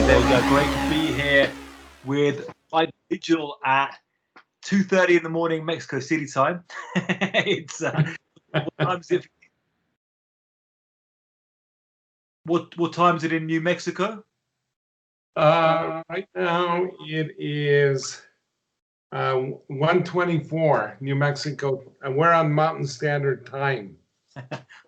There we go. Great to be here with Mike Vigil at 2:30 in the morning Mexico City time. It's what time is it? What time is it in New Mexico? Right now it is 1:24 New Mexico, and we're on Mountain Standard Time.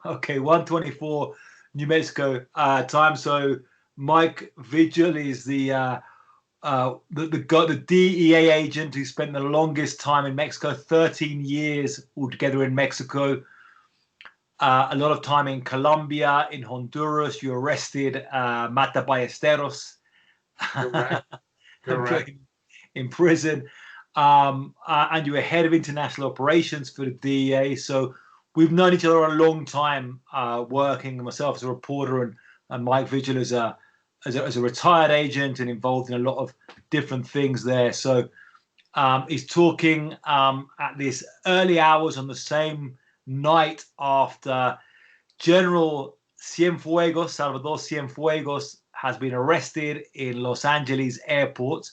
Okay, 1:24 New Mexico time. So Mike Vigil is the DEA agent who spent the longest time in Mexico, 13 years altogether in Mexico. A lot of time in Colombia, in Honduras. You arrested Mata Ballesteros. Correct. In prison. And you were head of international operations for the DEA. So we've known each other a long time, working, myself as a reporter and Mike Vigil as a retired agent and involved in a lot of different things there. So he's talking at these early hours on the same night after General Cienfuegos, Salvador Cienfuegos, has been arrested in Los Angeles airport,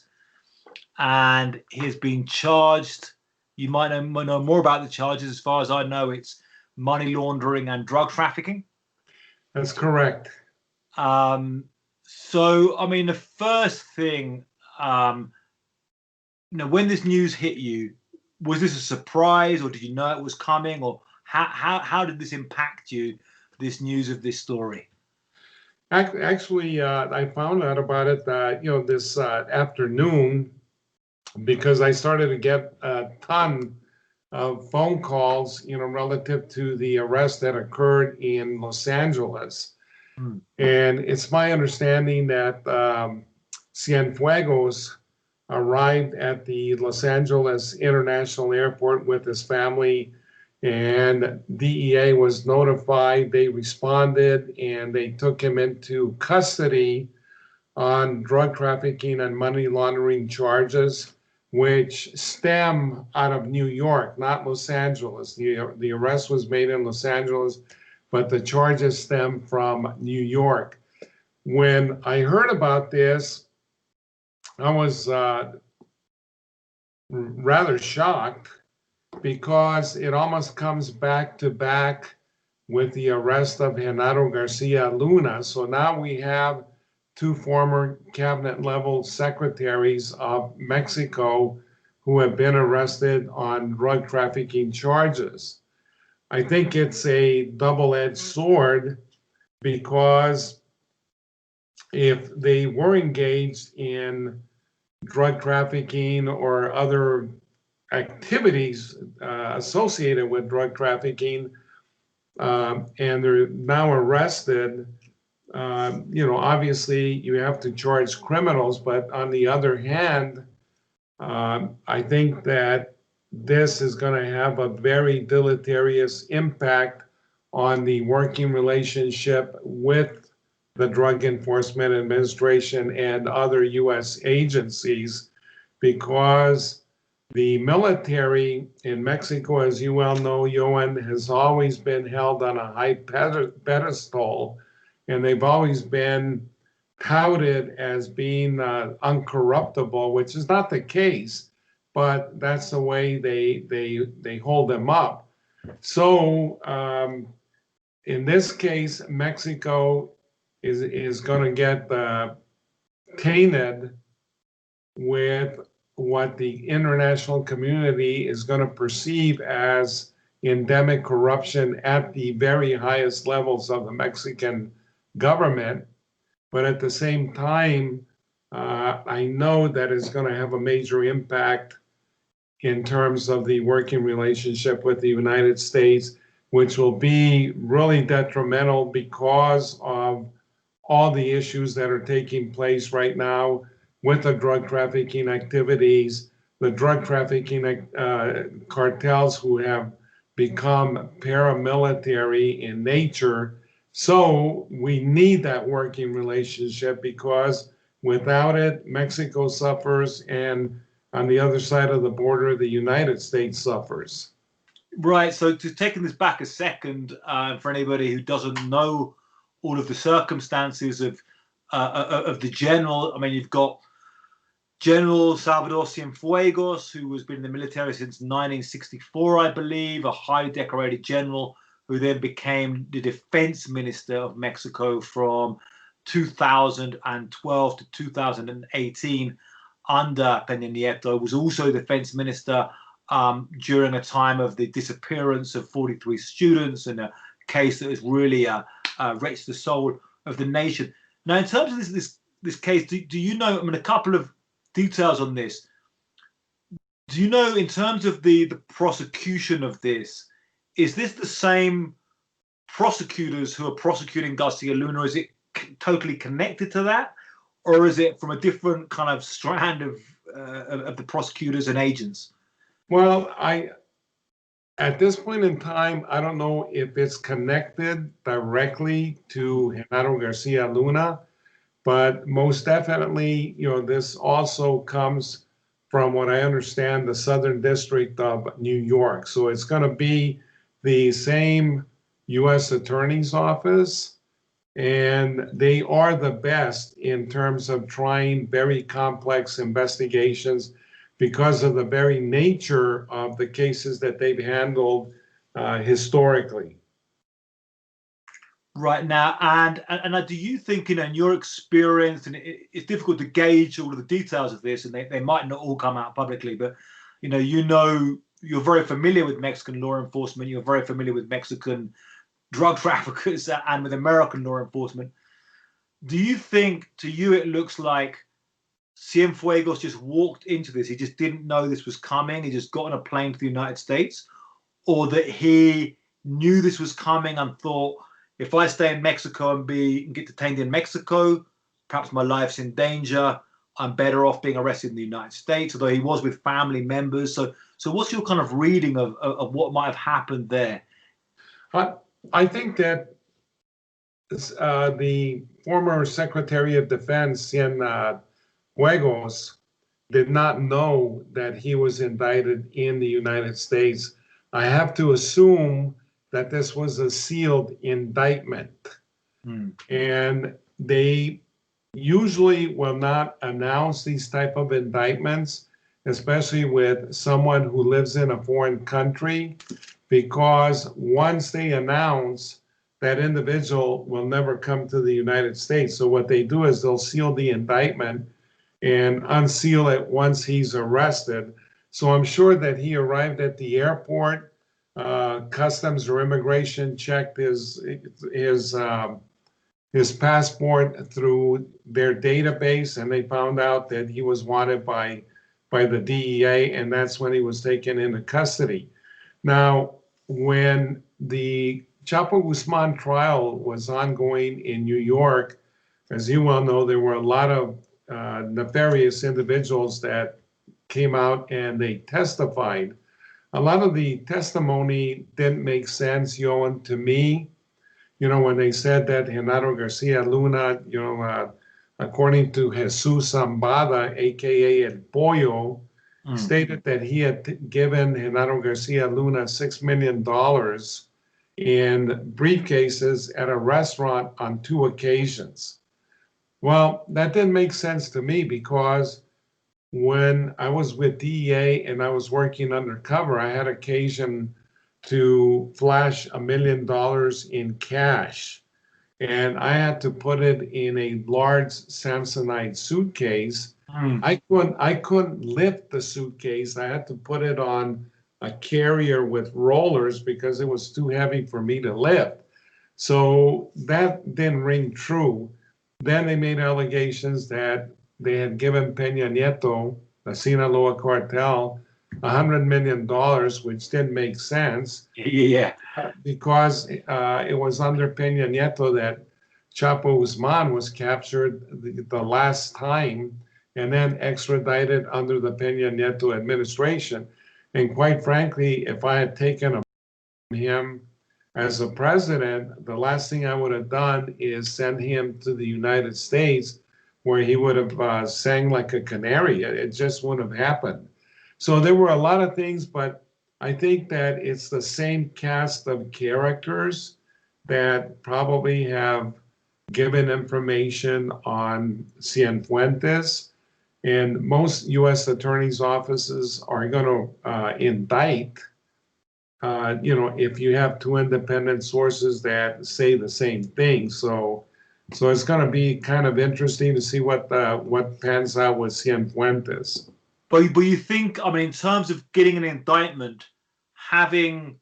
and he has been charged. You might know more about the charges. As far as I know, it's money laundering and drug trafficking. That's correct. So, I mean, the first thing, when this news hit you, was this a surprise, or did you know it was coming, or how did this impact you, this news of this story? Actually, I found out about it, this afternoon, because I started to get a ton of phone calls, relative to the arrest that occurred in Los Angeles. And it's my understanding that Cienfuegos arrived at the Los Angeles International Airport with his family, and DEA was notified. They responded, and they took him into custody on drug trafficking and money laundering charges, which stem out of New York, not Los Angeles. The arrest was made in Los Angeles, but the charges stem from New York. When I heard about this, I was rather shocked, because it almost comes back to back with the arrest of Genaro Garcia Luna. So now we have two former cabinet level secretaries of Mexico who have been arrested on drug trafficking charges. I think it's a double-edged sword, because if they were engaged in drug trafficking or other activities associated with drug trafficking, and they're now arrested, obviously you have to charge criminals, but on the other hand, I think that this is going to have a very deleterious impact on the working relationship with the Drug Enforcement Administration and other U.S. agencies, because the military in Mexico, as you well know, Johan, has always been held on a high pedestal, and they've always been touted as being uncorruptible, which is not the case, but that's the way they hold them up. So in this case, Mexico is going to get tainted with what the international community is going to perceive as endemic corruption at the very highest levels of the Mexican government. But at the same time, I know that it's going to have a major impact in terms of the working relationship with the United States, which will be really detrimental because of all the issues that are taking place right now with the drug trafficking activities, the drug trafficking cartels who have become paramilitary in nature. So we need that working relationship, because without it, Mexico suffers, and on the other side of the border, the United States suffers. Right. So to taking this back a second, for anybody who doesn't know all of the circumstances of of the general. I mean, you've got General Salvador Cienfuegos, who has been in the military since 1964, I believe, a highly decorated general who then became the defense minister of Mexico from 2012 to 2018 under Peña Nieto, was also defense minister during a time of the disappearance of 43 students and a case that has really wrenched the soul of the nation. Now, in terms of this case, do you know, I mean, a couple of details on this. Do you know, in terms of the prosecution of this, is this the same prosecutors who are prosecuting Garcia Luna? Is it totally connected to that, or is it from a different kind of strand of the prosecutors and agents? Well, at this point in time, I don't know if it's connected directly to Genaro Garcia Luna, but most definitely, this also comes from what I understand, the Southern District of New York. So it's going to be the same U.S. Attorney's Office, and they are the best in terms of trying very complex investigations because of the very nature of the cases that they've handled historically. Right now, and do you think, in your experience, and it's difficult to gauge all of the details of this, and they might not all come out publicly, but you're very familiar with Mexican law enforcement, you're very familiar with Mexican drug traffickers and with American law enforcement. Do you think, to you, it looks like Cienfuegos just walked into this, he just didn't know this was coming, he just got on a plane to the United States, or that he knew this was coming and thought, if I stay in Mexico and get detained in Mexico, perhaps my life's in danger, I'm better off being arrested in the United States, although he was with family members. So what's your kind of reading of what might have happened there? I think that the former Secretary of Defense, Cienfuegos, did not know that he was indicted in the United States. I have to assume that this was a sealed indictment. And they usually will not announce these type of indictments, especially with someone who lives in a foreign country, because once they announce, that individual will never come to the United States. So what they do is they'll seal the indictment and unseal it once he's arrested. So I'm sure that he arrived at the airport, Customs or Immigration checked his passport through their database, and they found out that he was wanted by the DEA, and that's when he was taken into custody. Now, when the Chapo Guzman trial was ongoing in New York, as you well know, there were a lot of nefarious individuals that came out and they testified. A lot of the testimony didn't make sense, Johan, to me. When they said that Genaro Garcia Luna, according to Jesus Zambada, aka El Pollo, stated that he had given Genaro Garcia Luna $6 million in briefcases at a restaurant on 2 occasions. Well, that didn't make sense to me because when I was with DEA and I was working undercover, I had occasion to flash $1 million in cash. And I had to put it in a large Samsonite suitcase. I couldn't lift the suitcase. I had to put it on a carrier with rollers because it was too heavy for me to lift. So that didn't ring true. Then they made allegations that they had given Peña Nieto, the Sinaloa cartel, $100 million, which didn't make sense. Yeah. Because it was under Peña Nieto that Chapo Guzman was captured the last time and then extradited under the Peña Nieto administration. And quite frankly, if I had taken him as a president, the last thing I would have done is send him to the United States where he would have sang like a canary. It just wouldn't have happened. So there were a lot of things, but I think that it's the same cast of characters that probably have given information on Cienfuegos, and most U.S. attorneys' offices are going to indict, if you have two independent sources that say the same thing. So it's going to be kind of interesting to see what pans out with Cienfuegos. But you think, I mean, in terms of getting an indictment, having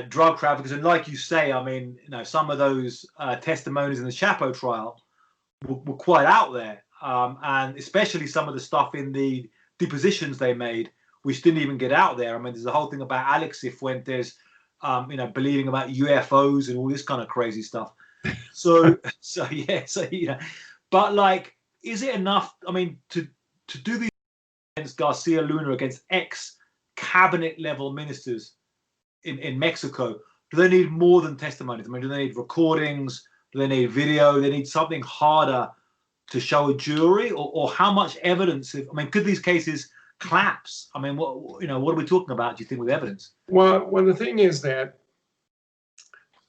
drug traffickers, and like you say, I mean, some of those testimonies in the Chapo trial were quite out there, and especially some of the stuff in the depositions they made, which didn't even get out there. I mean, there's the whole thing about Alex Cienfuegos, believing about UFOs and all this kind of crazy stuff. So but like, is it enough? I mean, to do these against Garcia Luna, against ex-cabinet level ministers in Mexico, do they need more than testimonies? I mean, do they need recordings? Do they need video? Do they need something harder to show a jury, or how much evidence? I mean, could these cases collapse? I mean, what are we talking about, do you think, with evidence? Well, the thing is that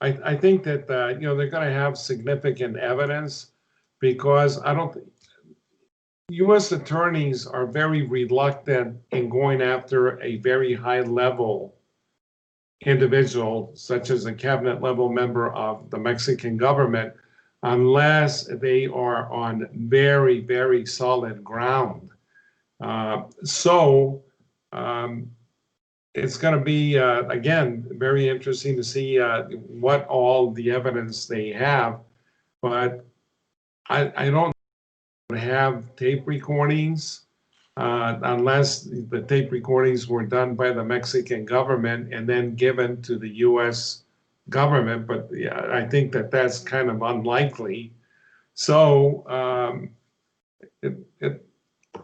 I think that they're going to have significant evidence, because I don't think U.S. attorneys are very reluctant in going after a very high level individual, such as a cabinet level member of the Mexican government, unless they are on very, very solid ground. It's going to be, again, very interesting to see what all the evidence they have. But I don't have tape recordings unless the tape recordings were done by the Mexican government and then given to the U.S. government. But yeah, I think that that's kind of unlikely. So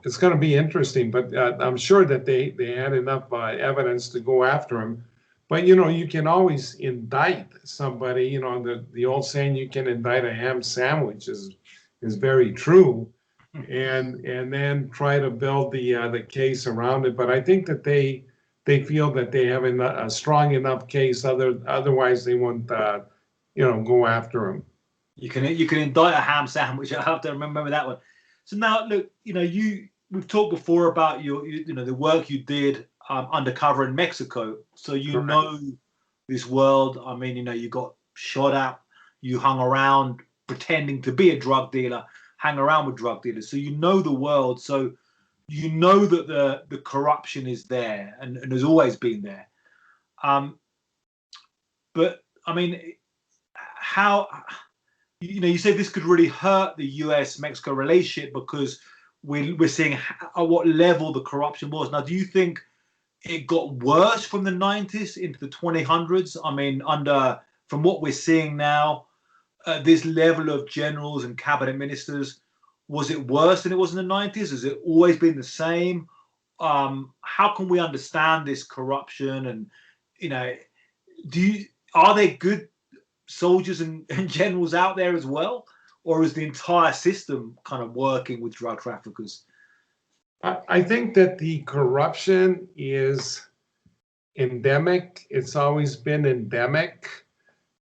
it's going to be interesting, but I'm sure that they had enough evidence to go after him. But you can always indict somebody. The old saying, you can indict a ham sandwich, is very true, and then try to build the case around it. But I think that they feel that they have a strong enough case. Otherwise, they won't go after him. You can indict a ham sandwich. I have to remember that one. So now, look, we've talked before about the work you did undercover in Mexico. So know this world. I mean, you got shot at, you hung around pretending to be a drug dealer, hang around with drug dealers. So you know the world. So you know that the corruption is there and has always been there. But I mean, how? You said this could really hurt the U.S.-Mexico relationship, because we're seeing at what level the corruption was. Now, do you think it got worse from the 90s into the 2000s? I mean, from what we're seeing now, this level of generals and cabinet ministers, was it worse than it was in the 90s? Has it always been the same? How can we understand this corruption? And, are there good soldiers and generals out there as well, or is the entire system kind of working with drug traffickers? I think that the corruption is endemic. It's always been endemic,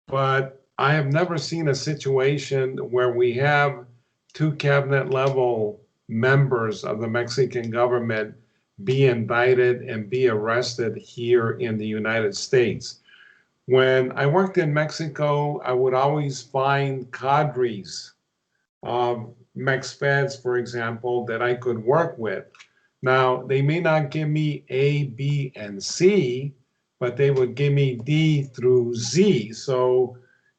but I have never seen a situation where we have two cabinet level members of the Mexican government be indicted and be arrested here in the United States. When I worked in Mexico, I would always find cadres of Mex Feds, for example, that I could work with. Now, they may not give me A, B, and C, but they would give me D through Z. So,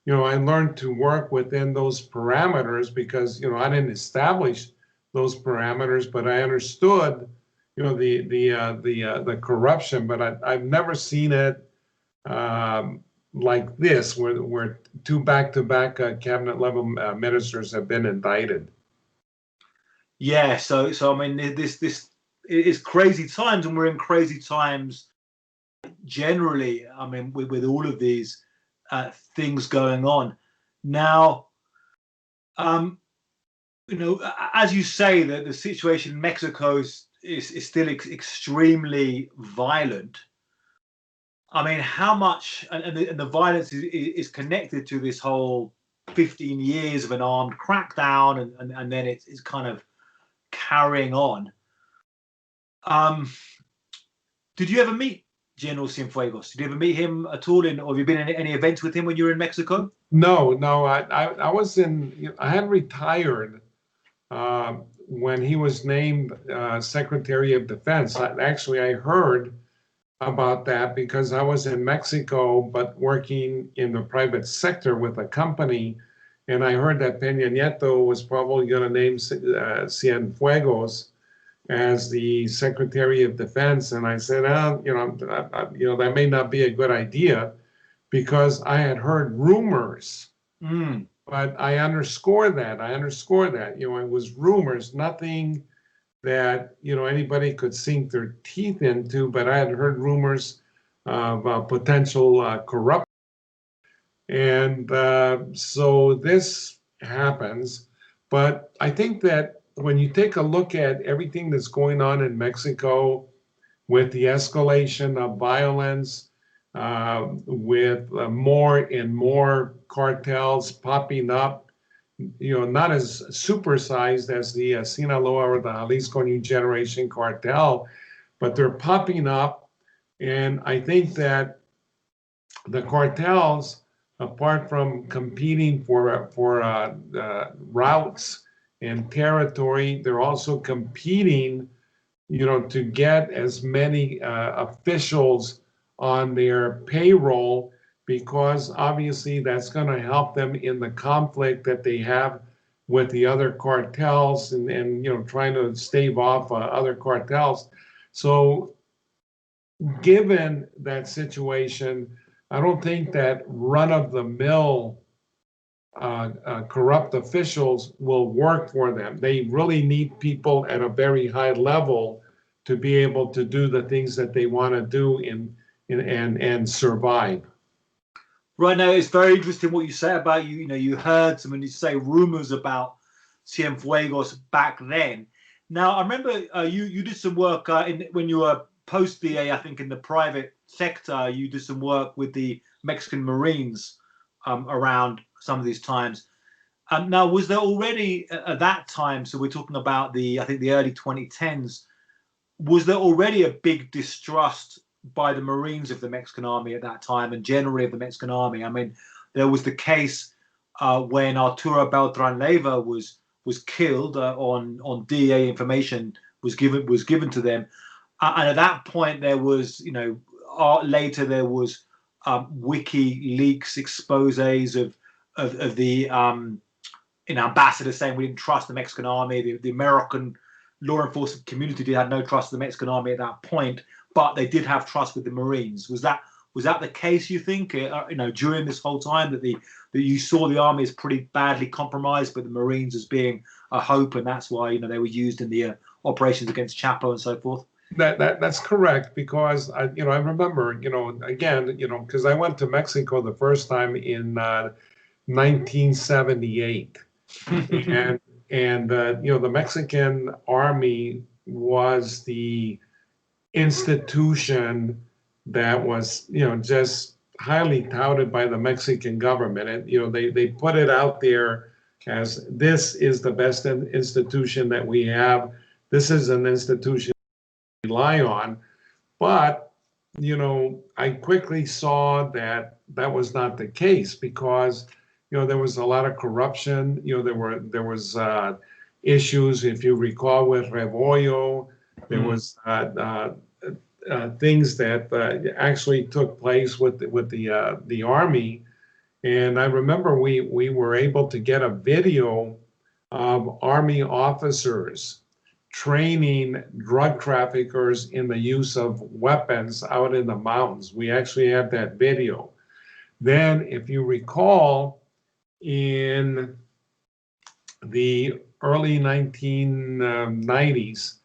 I learned to work within those parameters, because, I didn't establish those parameters, but I understood, the corruption. But I've never seen it like this, where two back-to-back cabinet level ministers have been indicted. Yeah, so I mean, this is crazy times, and we're in crazy times generally. I mean, with all of these things going on now. As you say, that the situation in Mexico is still extremely violent. I mean, how much, and the violence is connected to this whole 15 years of an armed crackdown, and then it's kind of carrying on. Did you ever meet General Cienfuegos? Did you ever meet him at all, or have you been in any events with him when you were in Mexico? No. I was I had retired when he was named Secretary of Defense. Actually, I heard about that because I was in Mexico, but working in the private sector with a company, and I heard that Peña Nieto was probably going to name Cienfuegos as the Secretary of Defense, and I said, that may not be a good idea, because I had heard rumors. But I underscore that. It was rumors, nothing that anybody could sink their teeth into. But I had heard rumors of potential corruption, and so this happens. But I think that when you take a look at everything that's going on in Mexico, with the escalation of violence, with more and more cartels popping up, not as supersized as the Sinaloa or the Jalisco New Generation cartel, but they're popping up. And I think that the cartels, apart from competing for routes and territory, they're also competing, to get as many officials on their payroll, because obviously that's going to help them in the conflict that they have with the other cartels, and trying to stave off other cartels. So given that situation, I don't think that run-of-the-mill corrupt officials will work for them. They really need people at a very high level to be able to do the things that they want to do and survive. Right. Now, it's very interesting what you say about you heard some, when you say rumors about Cienfuegos back then. Now, I remember you did some work when you were post DEA, I think in the private sector. You did some work with the Mexican Marines around some of these times. Now, was there already at that time, so we're talking about the early 2010s, was there already a big distrust by the Marines of the Mexican army at that time, and generally of the Mexican army? I mean, there was the case when Arturo Beltran Leiva was killed on DEA information was given to them, and at that point there was later there was WikiLeaks exposés of the ambassadors saying we didn't trust the Mexican army. The American law enforcement community had no trust in the Mexican army at that point, but they did have trust with the Marines. Was that the case, you think, during this whole time, that you saw the army as pretty badly compromised, but the Marines as being a hope, and that's why they were used in the operations against Chapo and so forth? That's correct, because I remember again because I went to Mexico the first time in 1978, and the Mexican army was the institution that was just highly touted by the Mexican government, and they put it out there as, this is the best institution that we have. This is an institution we rely on. But I quickly saw that was not the case, because there was a lot of corruption. There was issues, if you recall, with Rebollo. There was things that actually took place with the army. And I remember we were able to get a video of army officers training drug traffickers in the use of weapons out in the mountains. We actually have that video. Then, if you recall, in the early 1990s,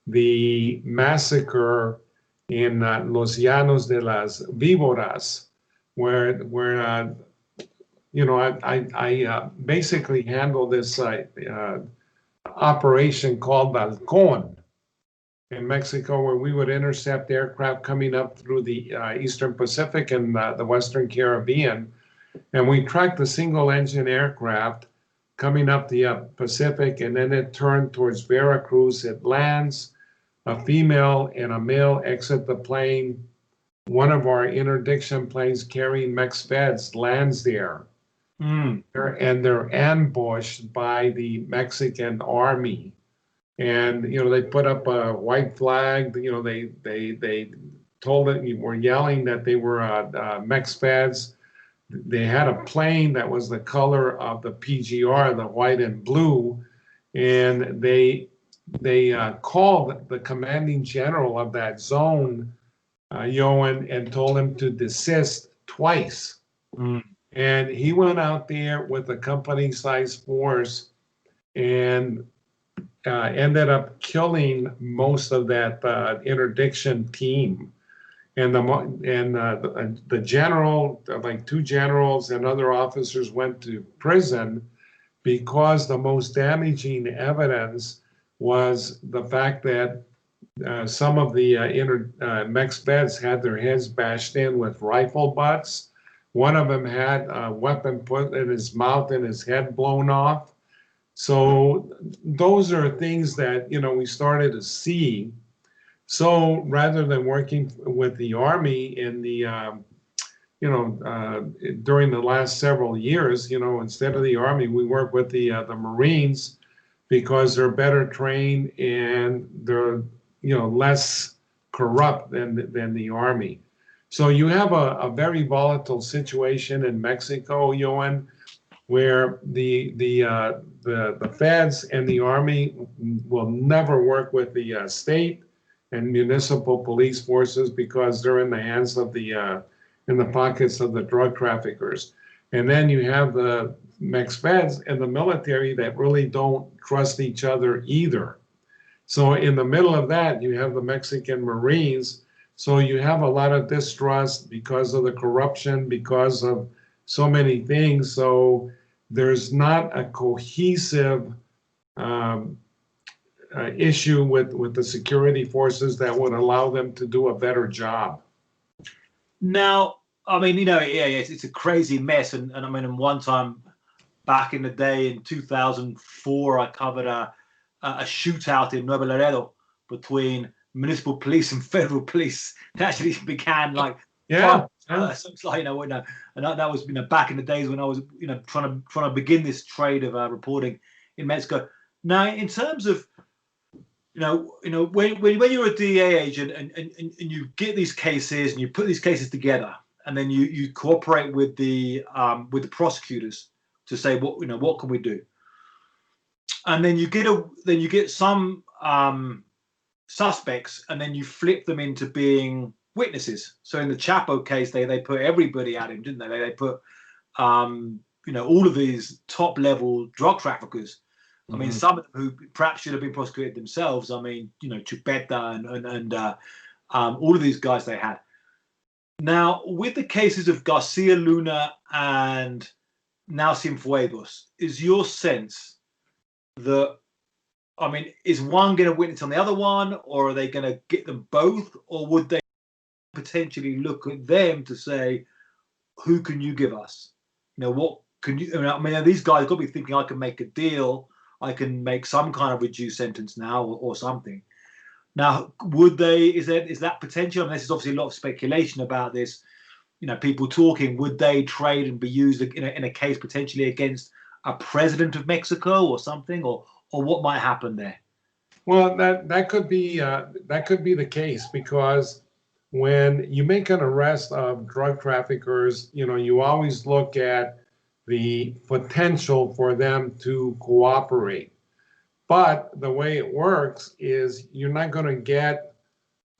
the massacre in Los Llanos de las Víboras, where I basically handled this operation called Halcón in Mexico, where we would intercept aircraft coming up through the Eastern Pacific and the Western Caribbean. And we tracked a single engine aircraft coming up the Pacific, and then it turned towards Veracruz. It lands, a female and a male exit the plane. One of our interdiction planes carrying Mex Feds lands there. And they're ambushed by the Mexican army. And, they put up a white flag, they told it, were yelling that they were Mex Feds. They had a plane that was the color of the PGR, the white and blue, and they called the commanding general of that zone, Yohan, and told him to desist twice. And he went out there with a company-sized force and ended up killing most of that interdiction team. And the general, like 2 generals and other officers, went to prison because the most damaging evidence was the fact that some of the Mex Feds had their heads bashed in with rifle butts. One of them had a weapon put in his mouth and his head blown off. So those are things that, we started to see. So rather than working with the Army in the, during the last several years, instead of the Army, we work with the Marines because they're better trained and they're, less corrupt than the Army. So you have a very volatile situation in Mexico, Yohan, where the feds and the Army will never work with the state and municipal police forces because they're in the hands of in the pockets of the drug traffickers. And then you have the Mex Feds and the military that really don't trust each other either. So in the middle of that, you have the Mexican Marines. So you have a lot of distrust because of the corruption, because of so many things. So there's not a cohesive issue with the security forces that would allow them to do a better job. Now, I mean, it's a crazy mess. And I mean, one time back in the day in 2004, I covered a shootout in Nuevo Laredo between municipal police and federal police. It actually began like, yeah. So it's like, and that was, back in the days when I was, trying to begin this trade of reporting in Mexico. Now, in terms of, when you're a DEA agent and you get these cases and you put these cases together, and then you cooperate with the prosecutors to say what can we do, and then you get some suspects, and then you flip them into being witnesses. So in the Chapo case, they put everybody at him, didn't they? They put all of these top level drug traffickers. I mean, some of them who perhaps should have been prosecuted themselves. I mean, Chupeta and all of these guys they had. Now, with the cases of Garcia Luna and now Cienfuegos, is your sense that, I mean, is one going to witness on the other one, or are they going to get them both, or would they potentially look at them to say, who can you give us? What can you, I mean, these guys got to be thinking, I can make a deal, I can make some kind of reduced sentence now or something. Now, would they, is that potential? I mean, this is obviously a lot of speculation about this, people talking, would they trade and be used in a case potentially against a president of Mexico or something, or what might happen there? Well, that could be the case, because when you make an arrest of drug traffickers, you always look at the potential for them to cooperate. But the way it works is you're not going to get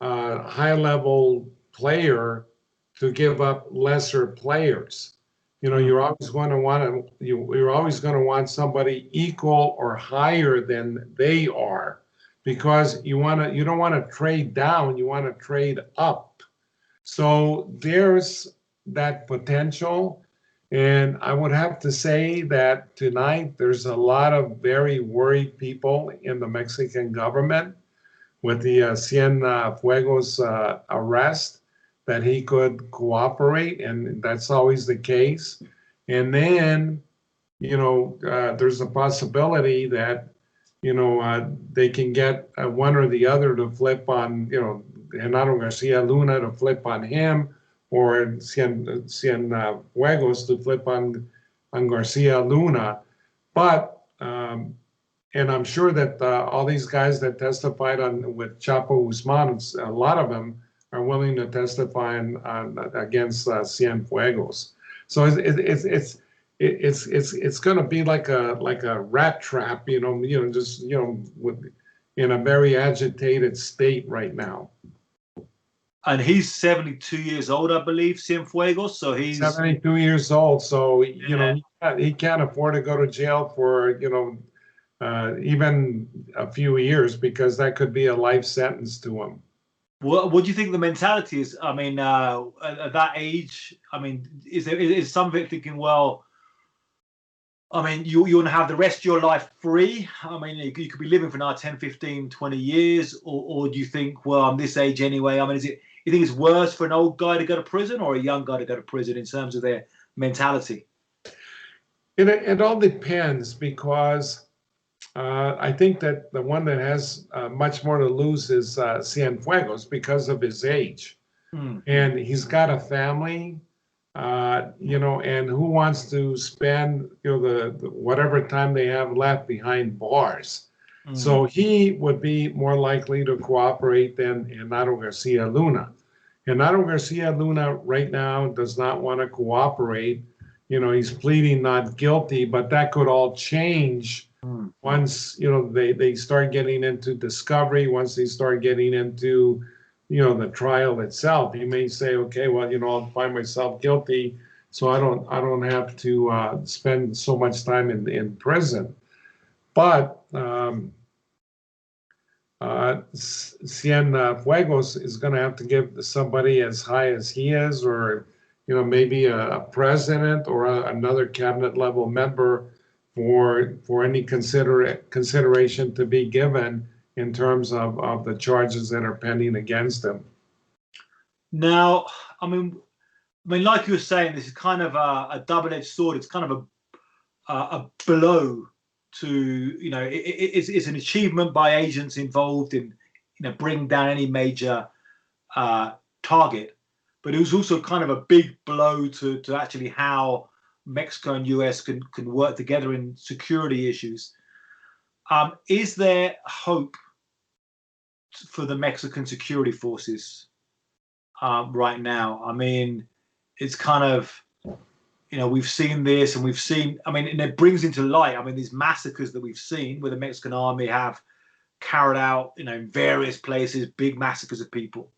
a high-level player to give up lesser players. You're always going to want somebody equal or higher than they are, because you don't want to trade down, you want to trade up. So there's that potential. And I would have to say that tonight there's a lot of very worried people in the Mexican government with the Cienfuegos arrest, that he could cooperate, and that's always the case. And then, there's a possibility that, they can get one or the other to flip on, Genaro Garcia Luna to flip on him, or Cienfuegos to flip on Garcia Luna. But, and I'm sure that all these guys that testified with Chapo Guzman, a lot of them are willing to testify against Cienfuegos. So it's going to be like a rat trap, in a very agitated state right now. And he's 72 years old, I believe, Cienfuegos. So he's 72 years old. So he can't afford to go to jail for even a few years, because that could be a life sentence to him. What do you think the mentality is? I mean, at that age, I mean, is some of it thinking, well, I mean, you want to have the rest of your life free? I mean, you could be living for now 10, 15, 20 years, or do you think, well, I'm this age anyway? I mean, you think it's worse for an old guy to go to prison or a young guy to go to prison in terms of their mentality? It all depends, because I think that the one that has much more to lose is Cienfuegos, because of his age. And he's got a family, and who wants to spend, the whatever time they have left behind bars. So he would be more likely to cooperate than Genaro Garcia Luna. Genaro Garcia Luna right now does not want to cooperate. He's pleading not guilty, but that could all change once, they start getting into discovery, once they start getting into, the trial itself. He may say, okay, well, I'll find myself guilty, so I don't have to spend so much time in prison. But Cienfuegos is going to have to give somebody as high as he is, or maybe a president or another cabinet level member for any consideration to be given in terms of the charges that are pending against him. Now, I mean, like you were saying, this is kind of a double-edged sword. It's kind of a blow to, it's an achievement by agents involved in, bringing down any major target. But it was also kind of a big blow to actually how Mexico and US can work together in security issues. Is there hope for the Mexican security forces right now? I mean, it's kind of, we've seen this, and we've seen, I mean, and it brings into light, I mean, these massacres that we've seen where the Mexican army have carried out, in various places, big massacres of people.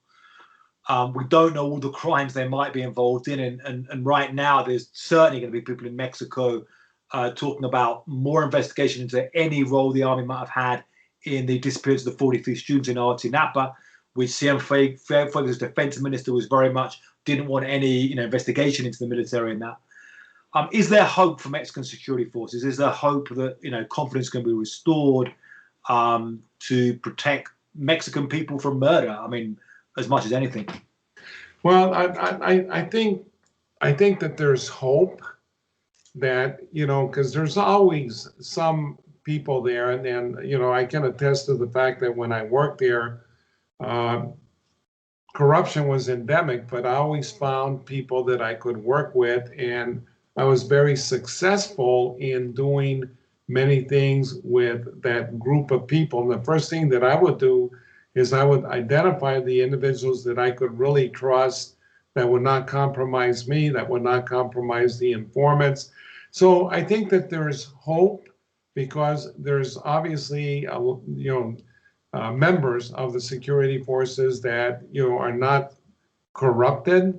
We don't know all the crimes they might be involved in, and right now there's certainly going to be people in Mexico talking about more investigation into any role the army might have had in the disappearance of the 43 students in Ayotzinapa, which Cienfuegos' defense minister was very much didn't want any investigation into the military in that. Is there hope for Mexican security forces? Is there hope that confidence can be restored to protect Mexican people from murder? I mean, as much as anything. Well, I think that there's hope that, because there's always some people there, and I can attest to the fact that when I worked there, corruption was endemic, but I always found people that I could work with, and I was very successful in doing many things with that group of people. And the first thing that I would do is I would identify the individuals that I could really trust, that would not compromise me, that would not compromise the informants. So I think that there's hope, because there's obviously, members of the security forces that, are not corrupted.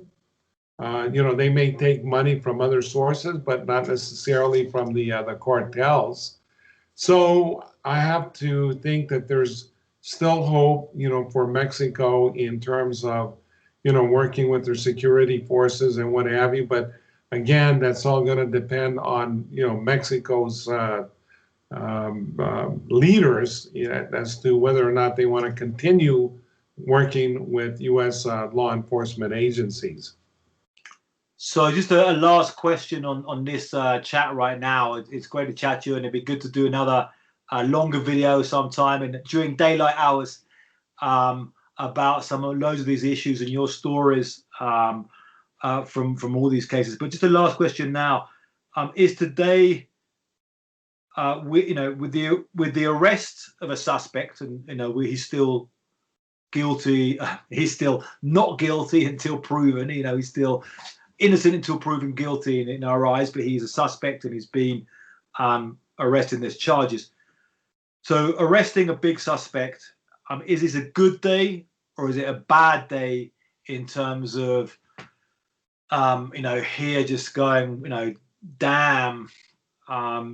They may take money from other sources, but not necessarily from the cartels. So I have to think that there's still hope, for Mexico in terms of, working with their security forces and what have you. But again, that's all going to depend on, Mexico's leaders as to whether or not they want to continue working with U.S. law enforcement agencies. So just a last question on this chat right now. It's great to chat to you, and it'd be good to do another longer video sometime and during daylight hours about loads of these issues and your stories from all these cases. But just a last question now: is today, with the arrest of a suspect, and he's still guilty, he's still not guilty until proven. He's still innocent until proven guilty in our eyes, but he's a suspect and he's been arrested in these charges. So arresting a big suspect, is this a good day or is it a bad day in terms of, here just going, damn,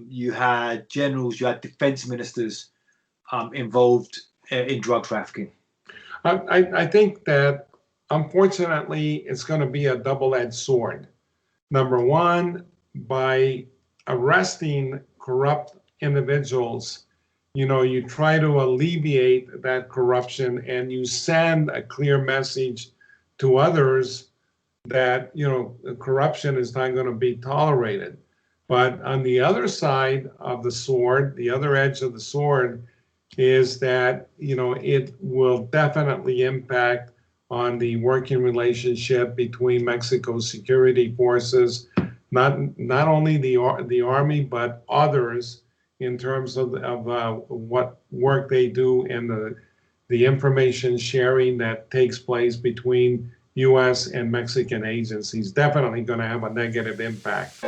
you had generals, you had defense ministers involved in drug trafficking? I think that, unfortunately, it's going to be a double-edged sword. Number one, by arresting corrupt individuals, you try to alleviate that corruption and you send a clear message to others that, corruption is not going to be tolerated. But on the other side of the sword, the other edge of the sword, is that, it will definitely impact on the working relationship between Mexico's security forces, not only the army, but others, in terms of what work they do and the information sharing that takes place between U.S. and Mexican agencies. Definitely going to have a negative impact.